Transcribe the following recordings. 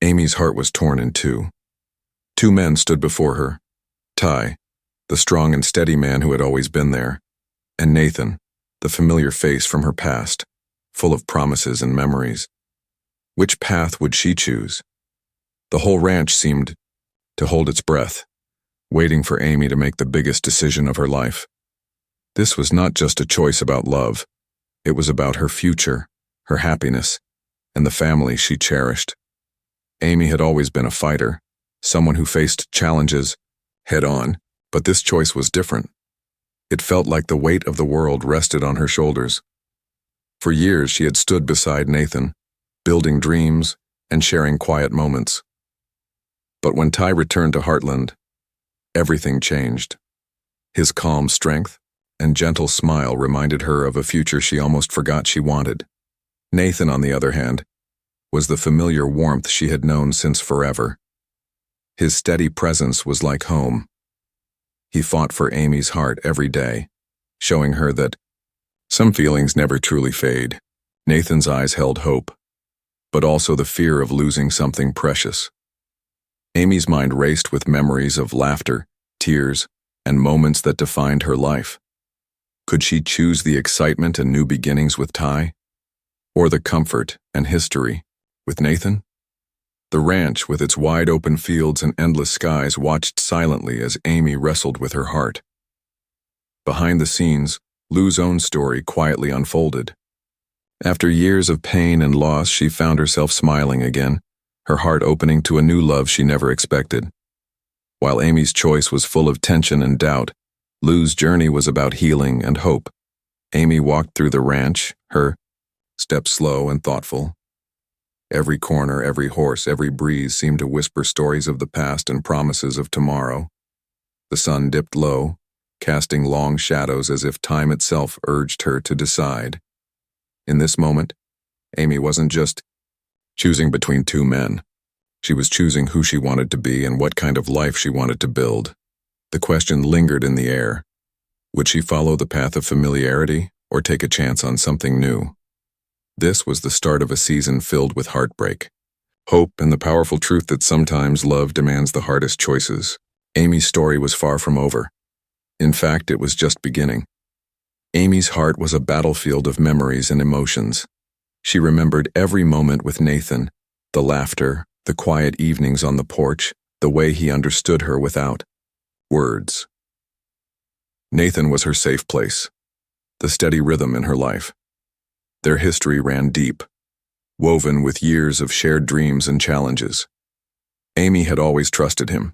Amy's heart was torn in two. Two men stood before her. Ty, the strong and steady man who had always been there, and Nathan, the familiar face from her past, full of promises and memories. Which path would she choose? The whole ranch seemed to hold its breath, waiting for Amy to make the biggest decision of her life. This was not just a choice about love. It was about her future, her happiness, and the family she cherished. Amy had always been a fighter, someone who faced challenges head-on, but this choice was different. It felt like the weight of the world rested on her shoulders. For years she had stood beside Nathan, building dreams and sharing quiet moments. But when Ty returned to Heartland, everything changed. His calm strength and gentle smile reminded her of a future she almost forgot she wanted. Nathan, on the other hand, was the familiar warmth she had known since forever. His steady presence was like home. He fought for Amy's heart every day, showing her that some feelings never truly fade. Nathan's eyes held hope, but also the fear of losing something precious. Amy's mind raced with memories of laughter, tears, and moments that defined her life. Could she choose the excitement and new beginnings with Ty, or the comfort and history with Nathan? The ranch, with its wide-open fields and endless skies, watched silently as Amy wrestled with her heart. Behind the scenes, Lou's own story quietly unfolded. After years of pain and loss, she found herself smiling again, her heart opening to a new love she never expected. While Amy's choice was full of tension and doubt, Lou's journey was about healing and hope. Amy walked through the ranch, her steps slow and thoughtful. Every corner, every horse, every breeze seemed to whisper stories of the past and promises of tomorrow. The sun dipped low, casting long shadows as if time itself urged her to decide. In this moment, Amy wasn't just choosing between two men. She was choosing who she wanted to be and what kind of life she wanted to build. The question lingered in the air. Would she follow the path of familiarity or take a chance on something new? This was the start of a season filled with heartbreak, hope, and the powerful truth that sometimes love demands the hardest choices. Amy's story was far from over. In fact, it was just beginning. Amy's heart was a battlefield of memories and emotions. She remembered every moment with Nathan, the laughter, the quiet evenings on the porch, the way he understood her without words. Nathan was her safe place, the steady rhythm in her life. Their history ran deep, woven with years of shared dreams and challenges. Amy had always trusted him,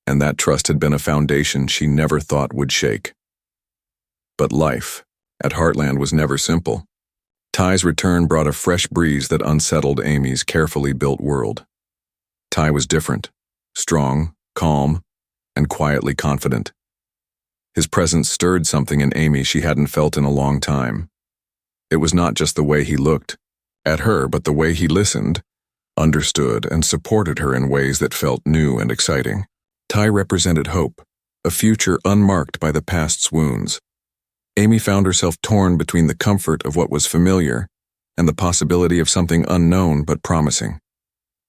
and that trust had been a foundation she never thought would shake. But life at Heartland was never simple. Ty's return brought a fresh breeze that unsettled Amy's carefully built world. Ty was different, strong, calm, and quietly confident. His presence stirred something in Amy she hadn't felt in a long time. It was not just the way he looked at her, but the way he listened, understood, and supported her in ways that felt new and exciting. Ty represented hope, a future unmarked by the past's wounds. Amy found herself torn between the comfort of what was familiar and the possibility of something unknown but promising.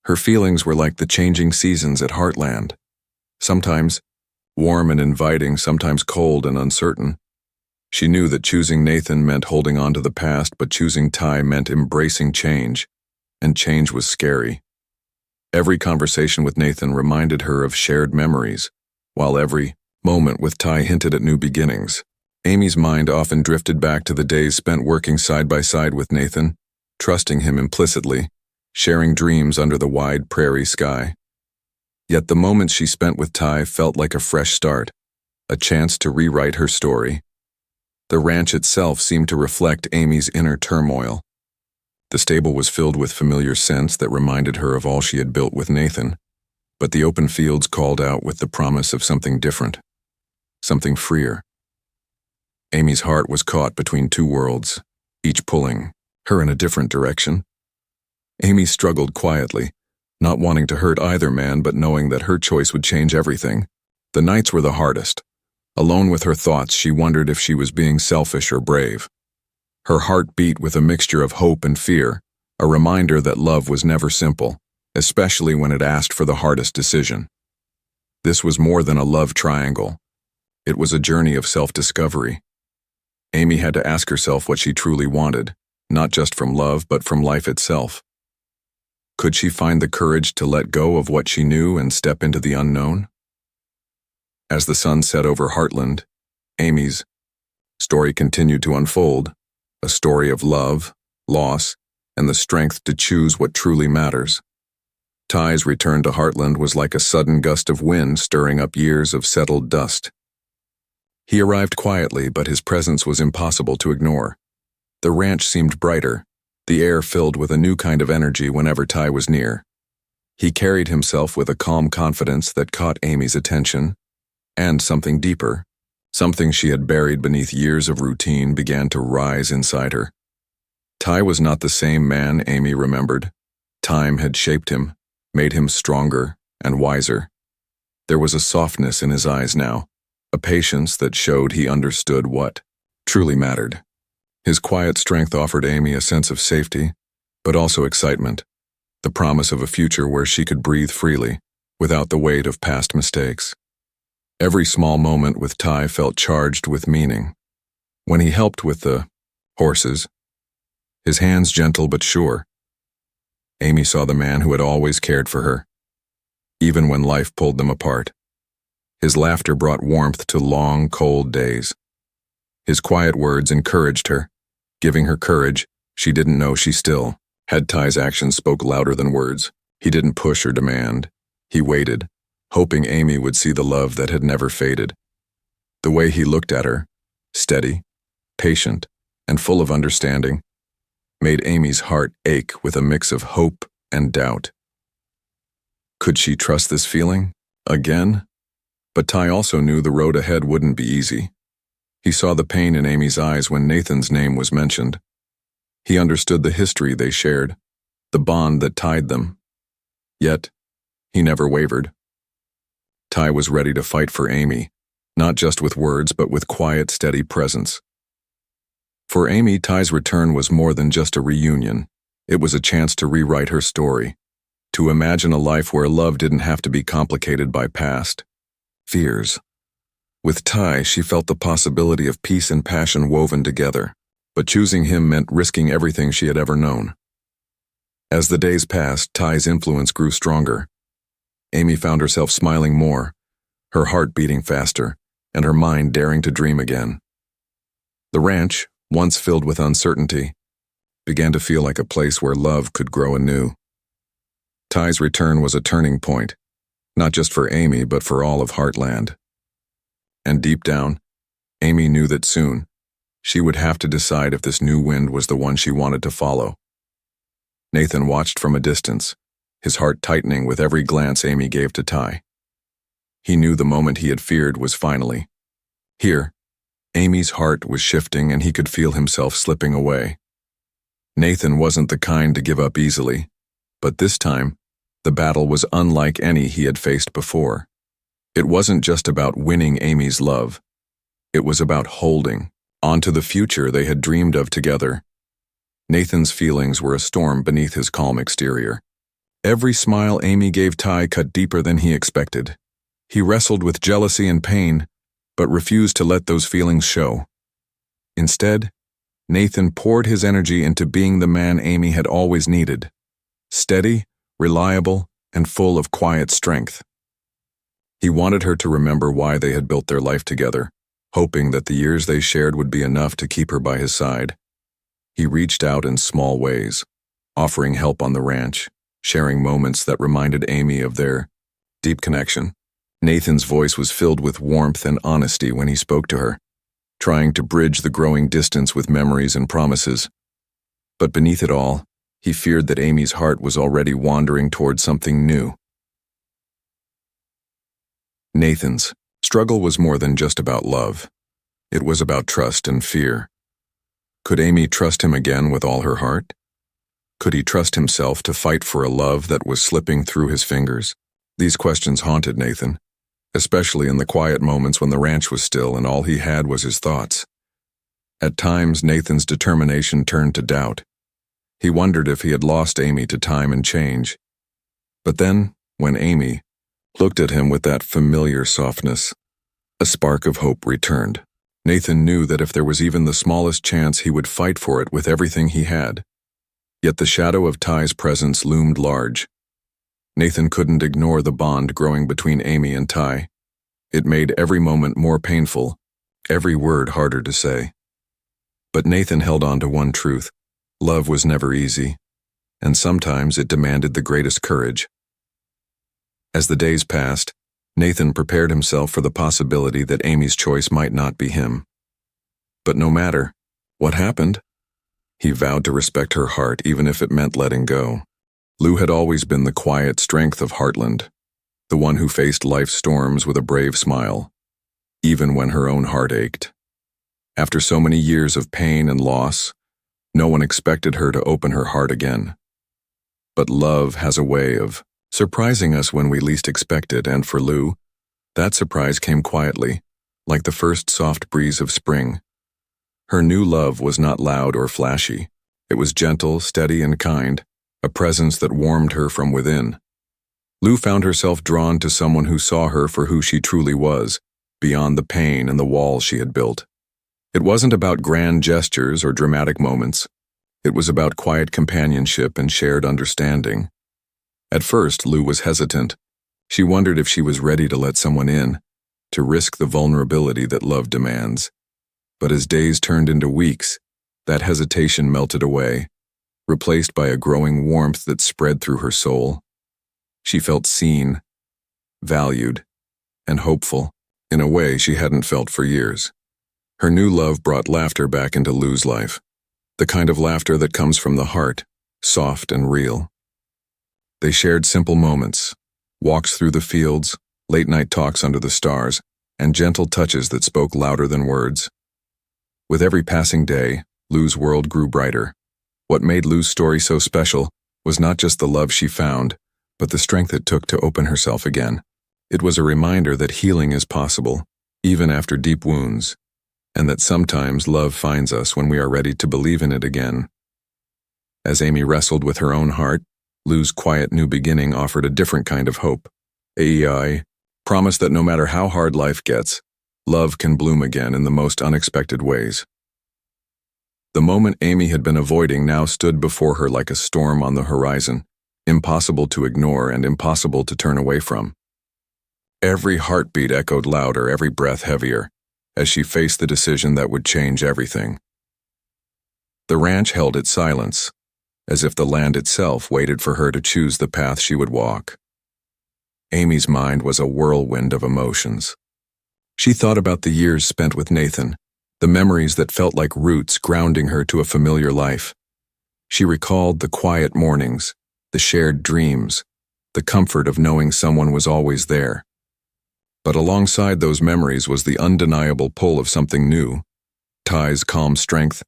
Her feelings were like the changing seasons at Heartland, sometimes warm and inviting, sometimes cold and uncertain. She knew that choosing Nathan meant holding on to the past, but choosing Ty meant embracing change, and change was scary. Every conversation with Nathan reminded her of shared memories, while every moment with Ty hinted at new beginnings. Amy's mind often drifted back to the days spent working side by side with Nathan, trusting him implicitly, sharing dreams under the wide prairie sky. Yet the moments she spent with Ty felt like a fresh start, a chance to rewrite her story. The ranch itself seemed to reflect Amy's inner turmoil. The stable was filled with familiar scents that reminded her of all she had built with Nathan, but the open fields called out with the promise of something different, something freer. Amy's heart was caught between two worlds, each pulling her in a different direction. Amy struggled quietly, not wanting to hurt either man, but knowing that her choice would change everything. The nights were the hardest. Alone with her thoughts, she wondered if she was being selfish or brave. Her heart beat with a mixture of hope and fear, a reminder that love was never simple, especially when it asked for the hardest decision. This was more than a love triangle. It was a journey of self-discovery. Amy had to ask herself what she truly wanted, not just from love but from life itself. Could she find the courage to let go of what she knew and step into the unknown? As the sun set over Heartland, Amy's story continued to unfold, a story of love, loss, and the strength to choose what truly matters. Ty's return to Heartland was like a sudden gust of wind stirring up years of settled dust. He arrived quietly, but his presence was impossible to ignore. The ranch seemed brighter, the air filled with a new kind of energy whenever Ty was near. He carried himself with a calm confidence that caught Amy's attention, and something deeper, something she had buried beneath years of routine, began to rise inside her. Ty was not the same man Amy remembered. Time had shaped him, made him stronger and wiser. There was a softness in his eyes now, a patience that showed he understood what truly mattered. His quiet strength offered Amy a sense of safety, but also excitement, the promise of a future where she could breathe freely, without the weight of past mistakes. Every small moment with Ty felt charged with meaning. When he helped with the horses, his hands gentle but sure, Amy saw the man who had always cared for her, even when life pulled them apart. His laughter brought warmth to long, cold days. His quiet words encouraged her, giving her courage she didn't know she still had. Ty's actions spoke louder than words. He didn't push or demand. He waited, hoping Amy would see the love that had never faded. The way he looked at her, steady, patient, and full of understanding, made Amy's heart ache with a mix of hope and doubt. Could she trust this feeling again? But Ty also knew the road ahead wouldn't be easy. He saw the pain in Amy's eyes when Nathan's name was mentioned. He understood the history they shared, the bond that tied them. Yet, he never wavered. Ty was ready to fight for Amy, not just with words but with quiet, steady presence. For Amy, Ty's return was more than just a reunion. It was a chance to rewrite her story, to imagine a life where love didn't have to be complicated by past fears. With Ty, she felt the possibility of peace and passion woven together, but choosing him meant risking everything she had ever known. As the days passed, Ty's influence grew stronger. Amy found herself smiling more, her heart beating faster, and her mind daring to dream again. The ranch, once filled with uncertainty, began to feel like a place where love could grow anew. Ty's return was a turning point, not just for Amy but for all of Heartland. And deep down, Amy knew that soon, she would have to decide if this new wind was the one she wanted to follow. Nathan watched from a distance, his heart tightening with every glance Amy gave to Ty. He knew the moment he had feared was finally here. Amy's heart was shifting and he could feel himself slipping away. Nathan wasn't the kind to give up easily, but this time, the battle was unlike any he had faced before. It wasn't just about winning Amy's love. It was about holding on to the future they had dreamed of together. Nathan's feelings were a storm beneath his calm exterior. Every smile Amy gave Ty cut deeper than he expected. He wrestled with jealousy and pain, but refused to let those feelings show. Instead, Nathan poured his energy into being the man Amy had always needed, steady, reliable, and full of quiet strength. He wanted her to remember why they had built their life together, hoping that the years they shared would be enough to keep her by his side. He reached out in small ways, offering help on the ranch, sharing moments that reminded Amy of their deep connection. Nathan's voice was filled with warmth and honesty when he spoke to her, trying to bridge the growing distance with memories and promises. But beneath it all, he feared that Amy's heart was already wandering toward something new. Nathan's struggle was more than just about love. It was about trust and fear. Could Amy trust him again with all her heart? Could he trust himself to fight for a love that was slipping through his fingers? These questions haunted Nathan, especially in the quiet moments when the ranch was still and all he had was his thoughts. At times, Nathan's determination turned to doubt. He wondered if he had lost Amy to time and change. But then, when Amy looked at him with that familiar softness, a spark of hope returned. Nathan knew that if there was even the smallest chance, he would fight for it with everything he had. Yet the shadow of Ty's presence loomed large. Nathan couldn't ignore the bond growing between Amy and Ty. It made every moment more painful, every word harder to say. But Nathan held on to one truth: love was never easy, and sometimes it demanded the greatest courage. As the days passed, Nathan prepared himself for the possibility that Amy's choice might not be him. But no matter what happened, he vowed to respect her heart even if it meant letting go. Lou had always been the quiet strength of Heartland, the one who faced life's storms with a brave smile, even when her own heart ached. After so many years of pain and loss, no one expected her to open her heart again. But love has a way of surprising us when we least expect it, and for Lou, that surprise came quietly, like the first soft breeze of spring. Her new love was not loud or flashy. It was gentle, steady, and kind, a presence that warmed her from within. Lou found herself drawn to someone who saw her for who she truly was, beyond the pain and the walls she had built. It wasn't about grand gestures or dramatic moments. It was about quiet companionship and shared understanding. At first, Lou was hesitant. She wondered if she was ready to let someone in, to risk the vulnerability that love demands. But as days turned into weeks, that hesitation melted away, replaced by a growing warmth that spread through her soul. She felt seen, valued, and hopeful, in a way she hadn't felt for years. Her new love brought laughter back into Lou's life, the kind of laughter that comes from the heart, soft and real. They shared simple moments, walks through the fields, late-night talks under the stars, and gentle touches that spoke louder than words. With every passing day, Lou's world grew brighter. What made Lou's story so special was not just the love she found, but the strength it took to open herself again. It was a reminder that healing is possible, even after deep wounds, and that sometimes love finds us when we are ready to believe in it again. As Amy wrestled with her own heart, Lou's quiet new beginning offered a different kind of hope. AEI promised that no matter how hard life gets, love can bloom again in the most unexpected ways. The moment Amy had been avoiding now stood before her like a storm on the horizon, impossible to ignore and impossible to turn away from. Every heartbeat echoed louder, every breath heavier, as she faced the decision that would change everything. The ranch held its silence, as if the land itself waited for her to choose the path she would walk. Amy's mind was a whirlwind of emotions. She thought about the years spent with Nathan, the memories that felt like roots grounding her to a familiar life. She recalled the quiet mornings, the shared dreams, the comfort of knowing someone was always there. But alongside those memories was the undeniable pull of something new: Ty's calm strength,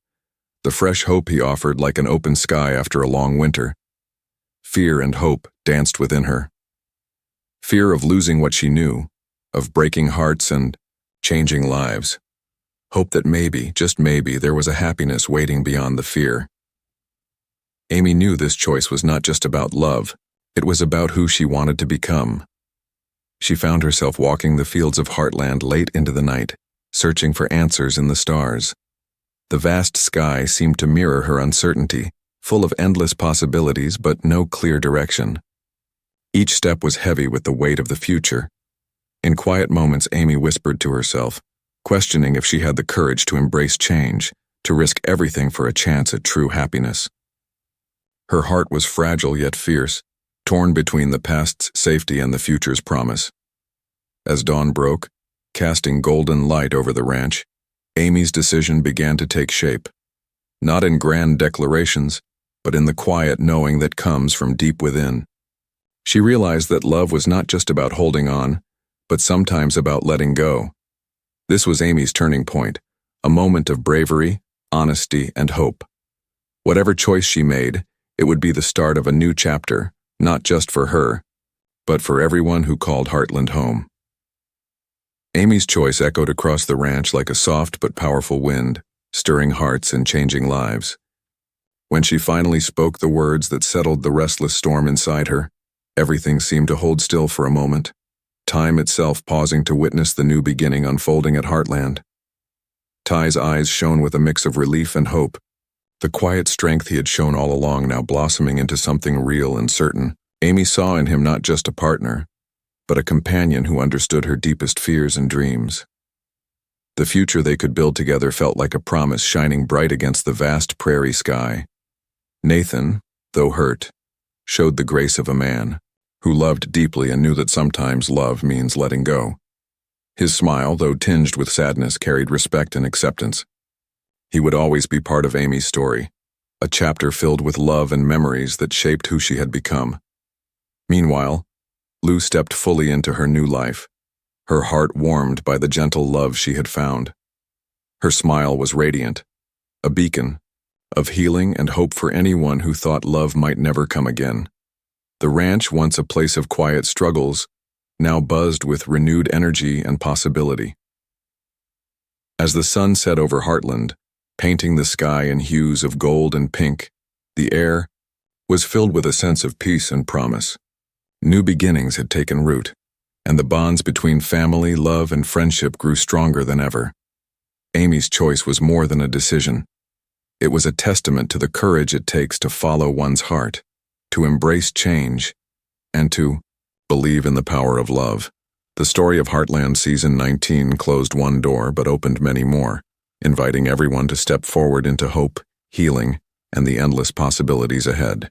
the fresh hope he offered like an open sky after a long winter. Fear and hope danced within her. Fear of losing what she knew, of breaking hearts and changing lives. Hope that maybe, just maybe, there was a happiness waiting beyond the fear. Amy knew this choice was not just about love, it was about who she wanted to become. She found herself walking the fields of Heartland late into the night, searching for answers in the stars. The vast sky seemed to mirror her uncertainty, full of endless possibilities but no clear direction. Each step was heavy with the weight of the future. In quiet moments, Amy whispered to herself, questioning if she had the courage to embrace change, to risk everything for a chance at true happiness. Her heart was fragile yet fierce, torn between the past's safety and the future's promise. As dawn broke, casting golden light over the ranch, Amy's decision began to take shape. Not in grand declarations, but in the quiet knowing that comes from deep within. She realized that love was not just about holding on, but sometimes about letting go. This was Amy's turning point, a moment of bravery, honesty, and hope. Whatever choice she made, it would be the start of a new chapter, not just for her, but for everyone who called Heartland home. Amy's choice echoed across the ranch like a soft but powerful wind, stirring hearts and changing lives. When she finally spoke the words that settled the restless storm inside her, Everything seemed to hold still for a moment, time itself pausing to witness the new beginning unfolding at Heartland. Ty's eyes shone with a mix of relief and hope, the quiet strength he had shown all along now blossoming into something real and certain. Amy saw in him not just a partner, but a companion who understood her deepest fears and dreams. The future they could build together felt like a promise shining bright against the vast prairie sky. Nathan, though hurt, showed the grace of a man who loved deeply and knew that sometimes love means letting go. His smile, though tinged with sadness, carried respect and acceptance. He would always be part of Amy's story, a chapter filled with love and memories that shaped who she had become. Meanwhile, Lou stepped fully into her new life, her heart warmed by the gentle love she had found. Her smile was radiant, a beacon of healing and hope for anyone who thought love might never come again. The ranch, once a place of quiet struggles, now buzzed with renewed energy and possibility. As the sun set over Heartland, painting the sky in hues of gold and pink, the air was filled with a sense of peace and promise. New beginnings had taken root, and the bonds between family, love, and friendship grew stronger than ever. Amy's choice was more than a decision. It was a testament to the courage it takes to follow one's heart, to embrace change, and to believe in the power of love. The story of Heartland Season 19 closed one door but opened many more, inviting everyone to step forward into hope, healing, and the endless possibilities ahead.